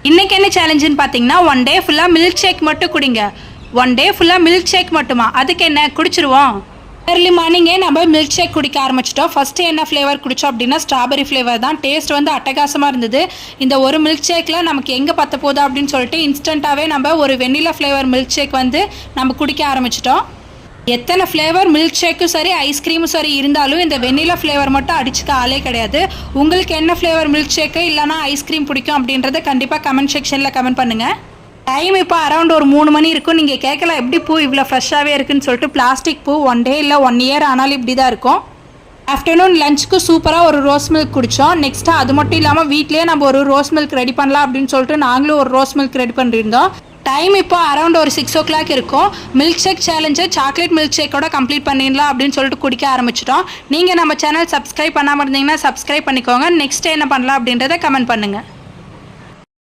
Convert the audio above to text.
இன்றைக்கி என்ன சேலஞ்சுன்னு பார்த்தீங்கன்னா, ஒன் டே ஃபுல்லாக மில்க் ஷேக் மட்டும் குடிங்க. ஒன் டே ஃபுல்லாக மில்க் ஷேக் மட்டுமா? அதுக்கு என்ன, குடிச்சிருவோம். ஏர்லி மார்னிங்கே நம்ம மில்க் ஷேக் குடிக்க ஆரம்பிச்சிட்டோம். ஃபஸ்ட்டு என்ன ஃப்ளேவர் குடித்தோம் அப்படின்னா ஸ்ட்ராபெரி ஃப்ளேவர் தான். டேஸ்ட் வந்து அட்டகாசமாக இருந்தது. இந்த ஒரு மில்க் ஷேக்கில் நமக்கு எங்கே பற்ற போகுதா அப்படின்னு சொல்லிட்டு இன்ஸ்டண்ட்டாகவே நம்ம ஒரு வெண்ணிலா ஃப்ளேவர் மில்க் ஷேக் வந்து நம்ம குடிக்க ஆரம்பிச்சிட்டோம். எத்தனை ஃப்ளேவர் மில்க் ஷேக்கும் சரி ஐஸ்கிரீமும் சரி இருந்தாலும் இந்த வெண்ணிலா ஃப்ளேவர் மட்டும் அடிச்சுக்க ஆளே கிடையாது. உங்களுக்கு என்ன ஃப்ளேவர் மில்க் ஷேக்கு இல்லைனா ஐஸ்கிரீம் பிடிக்கும் அப்படின்றத கண்டிப்பாக கமெண்ட் செக்ஷனில் கமெண்ட் பண்ணுங்கள். டைம் இப்போ அரௌண்ட் ஒரு 3 மணி இருக்கும். நீங்கள் கேட்கலாம் எப்படி பூ இவ்வளோ ஃப்ரெஷ்ஷாகவே இருக்குன்னு சொல்லிட்டு. பிளாஸ்டிக் பூ 1 டே இல்லை 1 இயர் ஆனாலும் இப்படி தான் இருக்கும். ஆஃப்டர்நூன் லஞ்சுக்கு சூப்பராக ஒரு ரோஸ் மில்க் குடித்தோம். நெக்ஸ்ட்டு அது மட்டும் இல்லாமல் வீட்லேயே நம்ம ஒரு ரோஸ் மில்க் ரெடி பண்ணலாம் அப்படின்னு சொல்லிட்டு நாங்களும் ஒரு ரோஸ் மில்க் ரெடி பண்ணியிருந்தோம். டைம் இப்போ அரௌண்ட் ஒரு 6 o'clock இருக்கும். மில்க் ஷேக் சேலஞ்சை சாக்லேட் மில்க் ஷேக்கோட கம்ப்ளீட் பண்ணிடலாம் அப்படின்னு சொல்லிட்டு குடிக்க ஆரம்பிச்சிட்டோம். நீங்கள் நம்ம சேனல் சப்ஸ்கிரைப் பண்ணாமல் இருந்தீங்கன்னா சப்ஸ்கிரைப் பண்ணிக்கோங்க. நெக்ஸ்ட் என்ன பண்ணலாம் அப்படின்றத கமெண்ட் பண்ணுங்கள்.